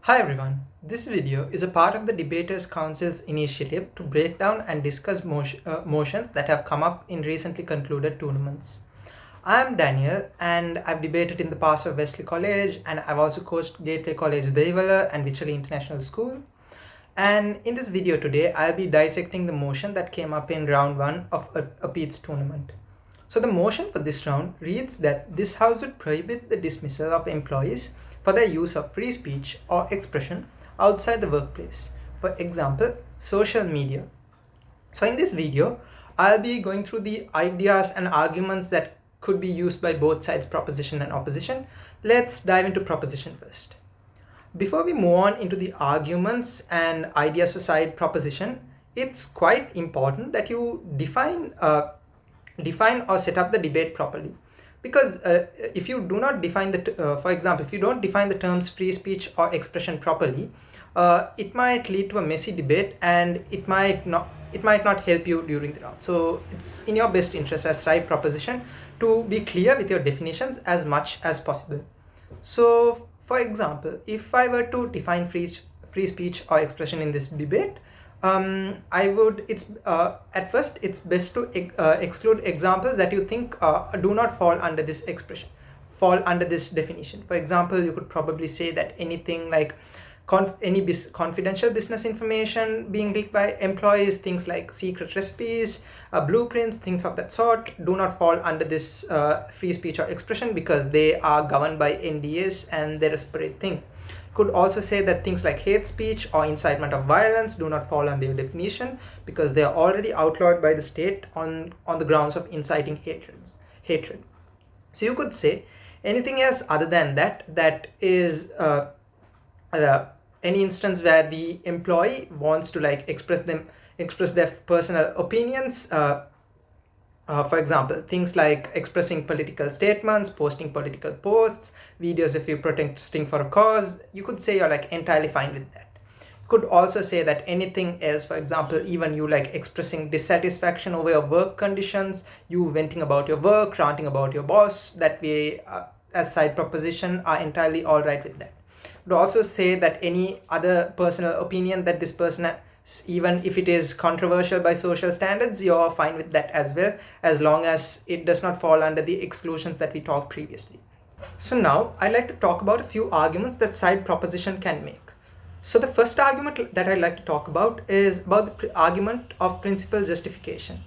Hi everyone, this video is a part of the Debaters Council's initiative to break down and discuss motions that have come up in recently concluded tournaments. I am Daniel and I've debated in the past for Wycherly College, and I've also coached Gateway College Dehiwala and Wycherly International School. And in this video today, I'll be dissecting the motion that came up in round 1 of APIIT's tournament. So the motion for this round reads that this house would prohibit the dismissal of employees for their use of free speech or expression outside the workplace, for example, social media. So in this video, I'll be going through the ideas and arguments that could be used by both sides, proposition and opposition. Let's dive into proposition first. Before we move on into the arguments and ideas for side proposition, it's quite important that you define or set up the debate properly. Because if you do not define for example, if you don't define the terms free speech or expression properly, it might lead to a messy debate and it might not help you during the round. So it's in your best interest as side proposition to be clear with your definitions as much as possible. So for example, if I were to define free speech or expression in this debate, at first it's best to exclude examples that you think do not fall under this definition. For example, you could probably say that anything like confidential business information being leaked by employees, things like secret recipes, blueprints, things of that sort do not fall under this free speech or expression because they are governed by NDAs and they're a separate thing. Could also say that things like hate speech or incitement of violence do not fall under your definition because they are already outlawed by the state on the grounds of inciting hatred. So you could say anything else other than that is any instance where the employee wants to express their personal opinions. For example, things like expressing political statements, posting political posts, videos if you're protesting for a cause, you could say you're entirely fine with that. You could also say that anything else, for example, even you expressing dissatisfaction over your work conditions, you venting about your work, ranting about your boss, that way as side proposition are entirely all right with that. You could also say that any other personal opinion that this person, even if it is controversial by social standards, you're fine with that as well, as long as it does not fall under the exclusions that we talked previously. So now I'd like to talk about a few arguments that side proposition can make. So the first argument that I'd like to talk about is about the argument of principal justification.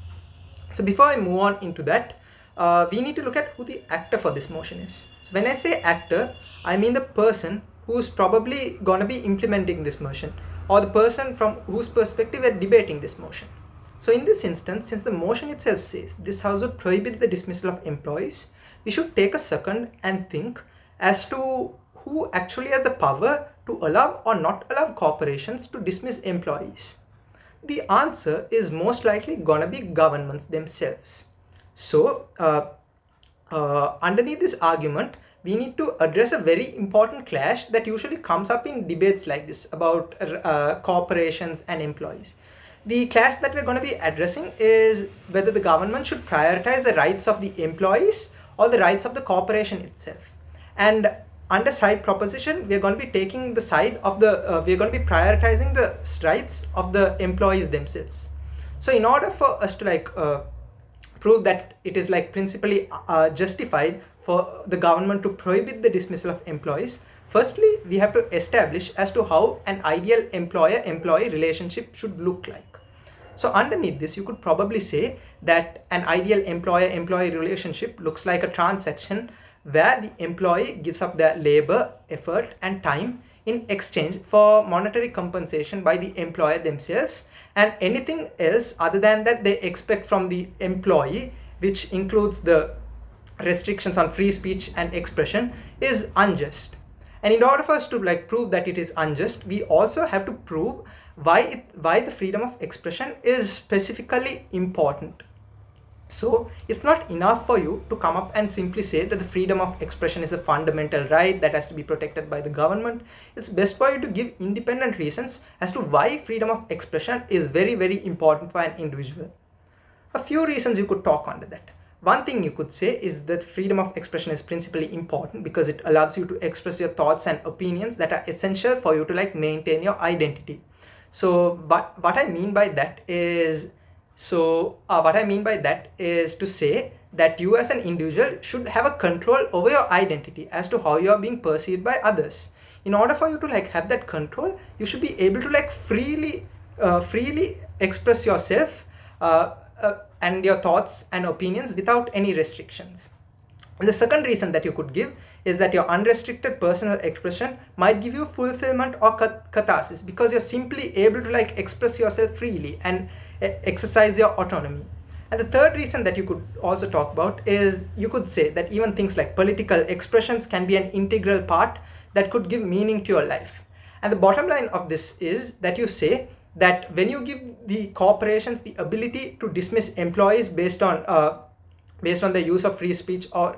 So before I move on into that, we need to look at who the actor for this motion is. So when I say actor, I mean the person who's probably gonna be implementing this motion, or the person from whose perspective we're debating this motion. So in this instance, since the motion itself says this house would prohibit the dismissal of employees, we should take a second and think as to who actually has the power to allow or not allow corporations to dismiss employees. The answer is most likely gonna be governments themselves. So underneath this argument, we need to address a very important clash that usually comes up in debates like this about corporations and employees. The clash that we're going to be addressing is whether the government should prioritize the rights of the employees or the rights of the corporation itself. And under side proposition, we're going to be taking the side of we're going to be prioritizing the rights of the employees themselves. So in order for us to prove that it is principally justified for the government to prohibit the dismissal of employees, firstly we have to establish as to how an ideal employer-employee relationship should look like. So underneath this, you could probably say that an ideal employer-employee relationship looks like a transaction where the employee gives up their labor, effort and time in exchange for monetary compensation by the employer themselves, and anything else other than that they expect from the employee, which includes the restrictions on free speech and expression, is unjust. And in order for us to prove that it is unjust, we also have to prove why the freedom of expression is specifically important. So it's not enough for you to come up and simply say that the freedom of expression is a fundamental right that has to be protected by the government. It's best for you to give independent reasons as to why freedom of expression is very, very important for an individual. A few reasons you could talk under that. one thing you could say is that freedom of expression is principally important because it allows you to express your thoughts and opinions that are essential for you to like maintain your identity. So what I mean by that is to say that you as an individual should have a control over your identity as to how you are being perceived by others. In order for you to like have that control, you should be able to like freely express yourself and your thoughts and opinions without any restrictions. And the second reason that you could give is that your unrestricted personal expression might give you fulfillment or catharsis because you're simply able to like express yourself freely and exercise your autonomy. And the third reason that you could also talk about is you could say that even things like political expressions can be an integral part that could give meaning to your life. And the bottom line of this is that you say that when you give the corporations the ability to dismiss employees based on the use of free speech or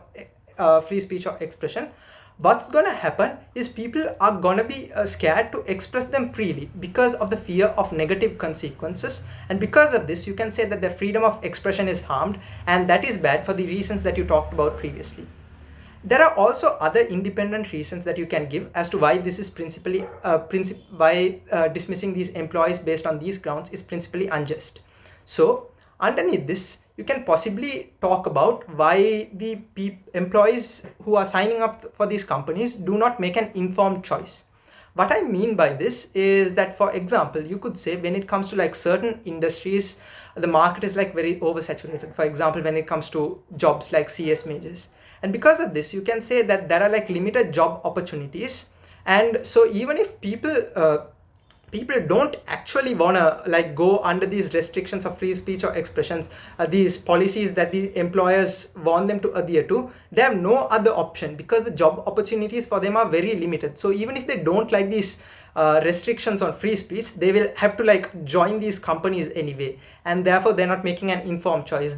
expression, what's gonna happen is people are gonna be scared to express them freely because of the fear of negative consequences, and because of this you can say that the freedom of expression is harmed, and that is bad for the reasons that you talked about previously. There are also other independent reasons that you can give as to why this is principally dismissing these employees based on these grounds is principally unjust. So underneath this, you can possibly talk about why the employees who are signing up for these companies do not make an informed choice. What I mean by this is that, for example, you could say when it comes to like certain industries, the market is like very oversaturated. For example, when it comes to jobs like CS majors. And because of this, you can say that there are like limited job opportunities. And so even if people don't actually want to like go under these restrictions of free speech or expressions, these policies that the employers want them to adhere to, they have no other option because the job opportunities for them are very limited. So even if they don't like these restrictions on free speech, they will have to like join these companies anyway, and therefore they're not making an informed choice.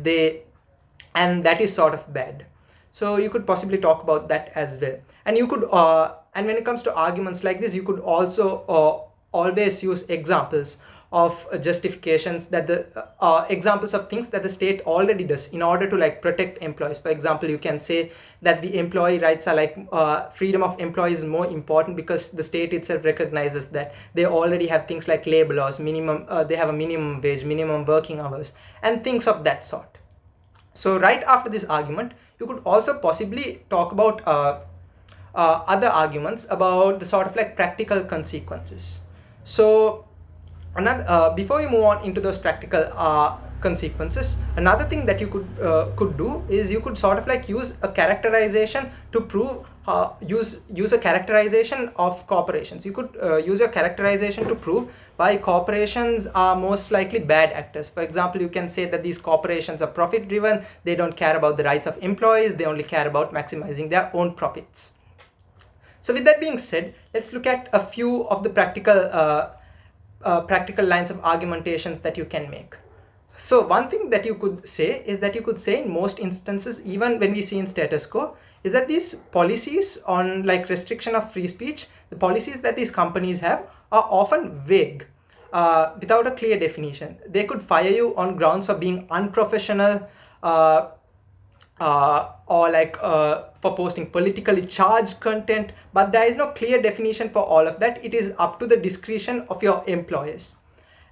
And that is sort of bad. So you could possibly talk about that as well. And you could and when it comes to arguments like this, you could also always use examples of justifications that the examples of things that the state already does in order to like protect employees. For example, you can say that the employee rights are like freedom of employees is more important because the state itself recognizes that they already have things like labor laws, they have a minimum wage, minimum working hours, and things of that sort. So right after this argument, you could also possibly talk about other arguments about the sort of like practical consequences. So before you move on into those practical consequences, another thing that you could do is you could sort of like use a characterization to prove use a characterization of corporations. You could use your characterization to prove why corporations are most likely bad actors. For example, you can say that these corporations are profit driven, they don't care about the rights of employees, they only care about maximizing their own profits. So with that being said, let's look at a few of the practical lines of argumentations that you can make. So one thing that you could say is that you could say in most instances, even when we see in status quo, is that these policies on like restriction of free speech, the policies that these companies have are often vague, without a clear definition. They could fire you on grounds for being unprofessional, or like for posting politically charged content, but there is no clear definition for all of that. It is up to the discretion of your employers.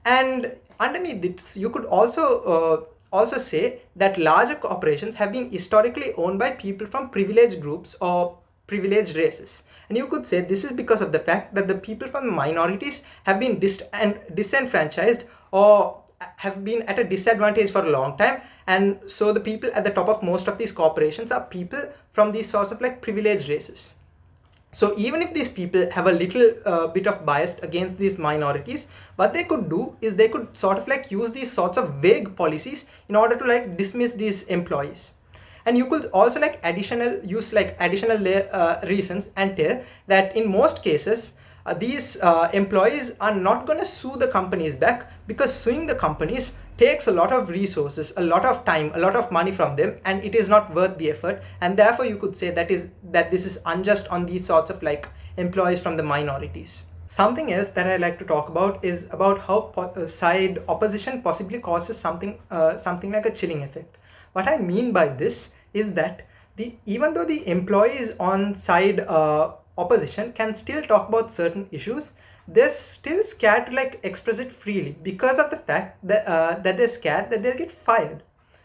And underneath this, you could also say that larger corporations have been historically owned by people from privileged groups or privileged races. And you could say this is because of the fact that the people from minorities have been disenfranchised or have been at a disadvantage for a long time, and so the people at the top of most of these corporations are people from these sorts of like privileged races. So even if these people have a little bit of bias against these minorities, what they could do is they could sort of like use these sorts of vague policies in order to like dismiss these employees. And you could also like additional reasons and tell that in most cases these employees are not going to sue the companies back, because suing the companies takes a lot of resources, a lot of time, a lot of money from them, and it is not worth the effort. And therefore you could say that this is unjust on these sorts of like employees from the minorities. Something else that I like to talk about is about how side opposition possibly causes something like a chilling effect. What I mean by this is that even though the employees on side opposition can still talk about certain issues, they're still scared to like express it freely because of the fact that they're scared that they'll get fired.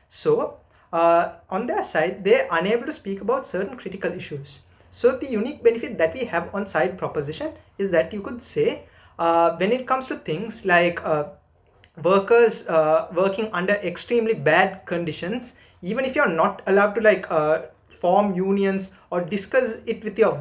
So on their side, they're unable to speak about certain critical issues. So the unique benefit that we have on side proposition is that you could say when it comes to things like workers working under extremely bad conditions, even if you're not allowed to like form unions or discuss it with your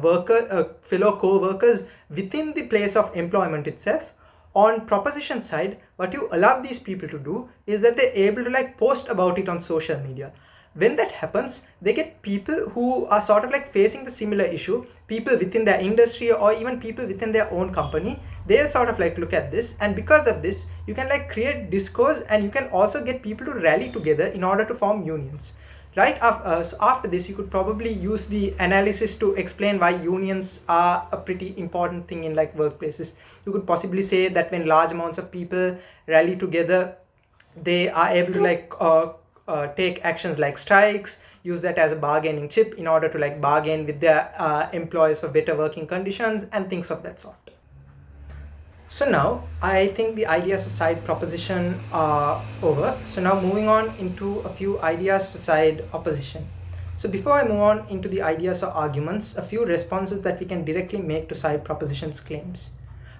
fellow co-workers within the place of employment itself, on proposition side, what you allow these people to do is that they're able to like post about it on social media. When that happens, they get people who are sort of like facing the similar issue, people within their industry or even people within their own company. They'll sort of like look at this, and because of this you can like create discourse, and you can also get people to rally together in order to form unions. Right so after this, you could probably use the analysis to explain why unions are a pretty important thing in like workplaces. You could possibly say that when large amounts of people rally together, they are able to like take actions like strikes, use that as a bargaining chip in order to like bargain with their employers for better working conditions and things of that sort. So now I think the ideas for side proposition are over. So now moving on into a few ideas for side opposition. So before I move on into the ideas or arguments, a few responses that we can directly make to side proposition's claims.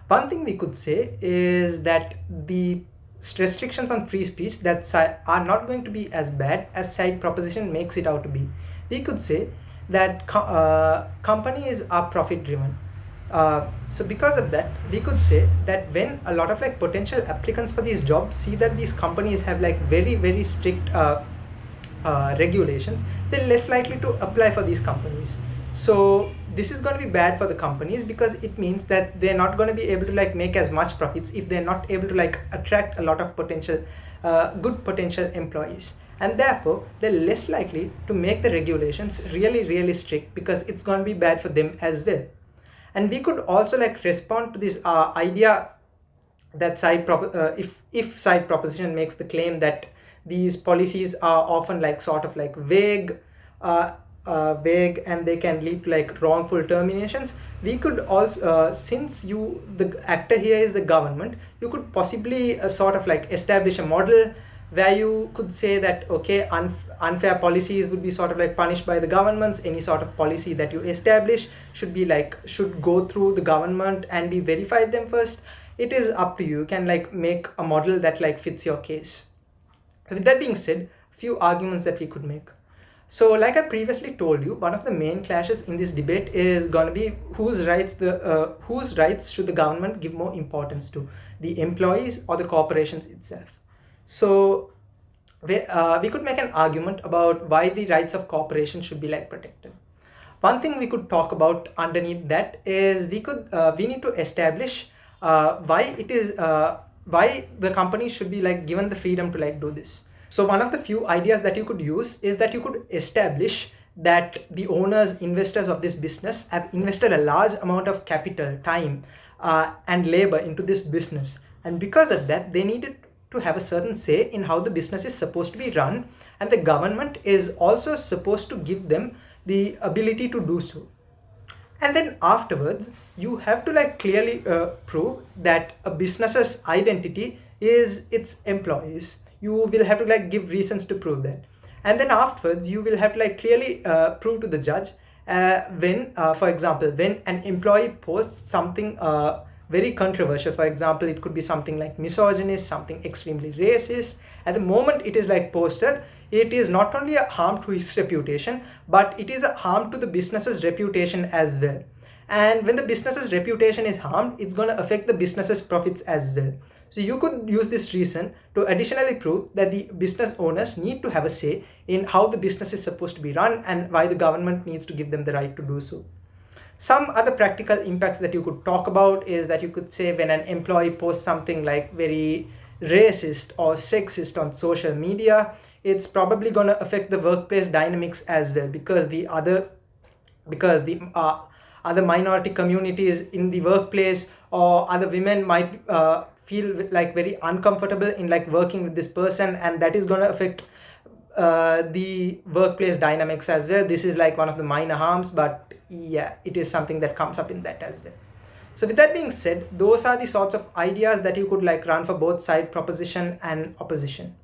One thing we could say is that the restrictions on free speech that are not going to be as bad as side proposition makes it out to be. We could say that companies are profit driven. So because of that, we could say that when a lot of like potential applicants for these jobs see that these companies have like very strict regulations, they're less likely to apply for these companies. So this is going to be bad for the companies because it means that they're not going to be able to like make as much profits if they're not able to like attract a lot of potential good potential employees, and therefore they're less likely to make the regulations really strict because it's going to be bad for them as well. And we could also like respond to this idea that if side proposition makes the claim that these policies are often like sort of like vague and they can lead to like wrongful terminations. We could also since the actor here is the government, you could possibly sort of like establish a model where you could say that okay, unfair policies would be sort of like punished by the governments. Any sort of policy that you establish should go through the government and be verified them first. It is up to you. You can like make a model that like fits your case. With that being said, a few arguments that we could make. So like I previously told you, one of the main clashes in this debate is going to be whose rights should the government give more importance to, the employees or the corporations itself. So we could make an argument about why the rights of corporations should be like protected. One thing we could talk about underneath that is we need to establish why the company should be like given the freedom to like do this. So one of the few ideas that you could use is that you could establish that the owners, investors of this business have invested a large amount of capital, time and labor into this business, and because of that they needed to have a certain say in how the business is supposed to be run, and the government is also supposed to give them the ability to do so. And then afterwards you have to like clearly prove that a business's identity is its employees. You will have to like give reasons to prove that, and then afterwards you will have to like clearly prove to the judge when for example when an employee posts something very controversial. For example, it could be something like misogynist, something extremely racist. At the moment it is like posted, it is not only a harm to his reputation, but it is a harm to the business's reputation as well. And when the business's reputation is harmed, it's going to affect the business's profits as well. So you could use this reason to additionally prove that the business owners need to have a say in how the business is supposed to be run and why the government needs to give them the right to do so. Some other practical impacts that you could talk about is that you could say when an employee posts something like very racist or sexist on social media, it's probably going to affect the workplace dynamics as well, because the other minority communities in the workplace or other women might feel like very uncomfortable in like working with this person, and that is going to affect the workplace dynamics as well. This is like one of the minor harms, but yeah, it is something that comes up in that as well. So with that being said, those are the sorts of ideas that you could like run for both side proposition and opposition.